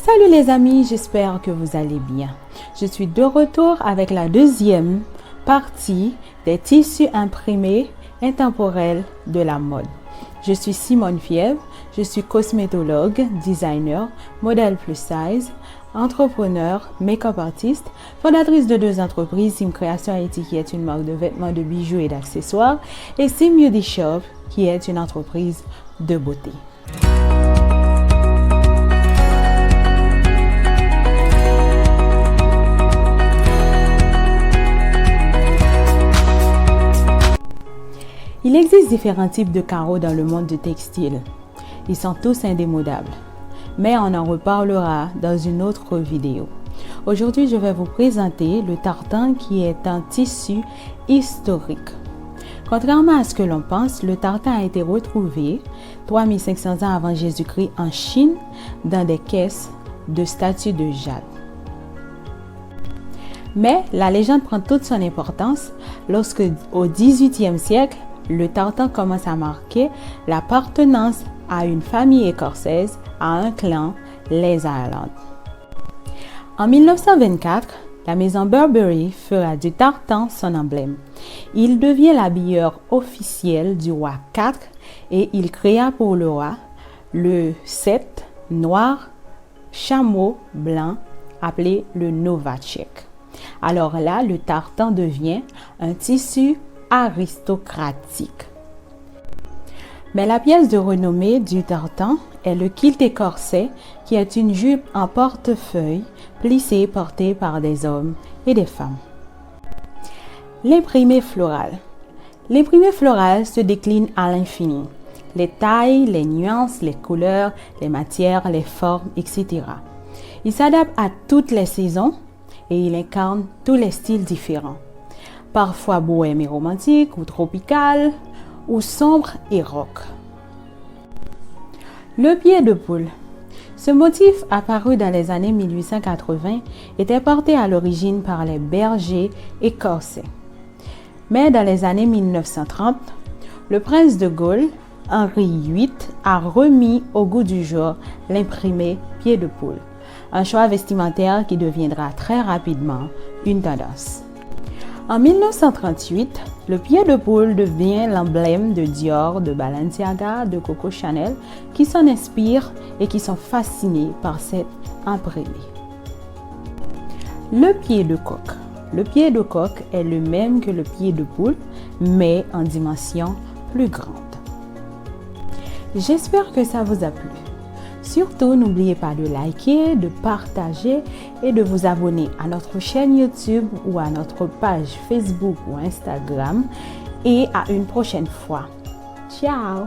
Salut les amis, j'espère que vous allez bien. Je suis de retour avec la deuxième partie des tissus imprimés intemporels de la mode. Je suis Simone Fièvre, je suis cosmétologue, designer, modèle plus size, entrepreneur, make-up artiste, fondatrice de 2 entreprises, Sim Création Haïti qui est une marque de vêtements, de bijoux et d'accessoires et Sim Beauty Shop qui est une entreprise de beauté. Il existe différents types de carreaux dans le monde du textile. Ils sont tous indémodables. Mais on en reparlera dans une autre vidéo. Aujourd'hui, je vais vous présenter le tartan qui est un tissu historique. Contrairement à ce que l'on pense, le tartan a été retrouvé 3500 ans avant Jésus-Christ en Chine dans des caisses de statues de jade. Mais la légende prend toute son importance lorsque, au XVIIIe siècle, le tartan commence à marquer l'appartenance à une famille écossaise, à un clan, les Highlands. En 1924, la maison Burberry fera du tartan son emblème. Il devient l'habilleur officiel du roi IV et il créa pour le roi le set noir chameau blanc appelé le Novacek. Alors là, le tartan devient un tissu aristocratique. Mais la pièce de renommée du tartan est le kilté corset qui est une jupe en portefeuille plissée portée par des hommes et des femmes. L'imprimé floral. L'imprimé floral se décline à l'infini. Les tailles, les nuances, les couleurs, les matières, les formes, etc. Il s'adapte à toutes les saisons et il incarne tous les styles différents. Parfois bohème et romantique ou tropical, ou sombre et rock. Le pied de poule. Ce motif, apparu dans les années 1880, était porté à l'origine par les bergers écossais. Mais dans les années 1930, le prince de Galles, Henri VIII, a remis au goût du jour l'imprimé pied de poule, un choix vestimentaire qui deviendra très rapidement une tendance. En 1938, le pied de poule devient l'emblème de Dior, de Balenciaga, de Coco Chanel, qui s'en inspirent et qui sont fascinés par cette imprimé. Le pied de coq. Le pied de coq est le même que le pied de poule, mais en dimension plus grande. J'espère que ça vous a plu. Surtout, n'oubliez pas de liker, de partager et de vous abonner à notre chaîne YouTube ou à notre page Facebook ou Instagram. Et à une prochaine fois. Ciao!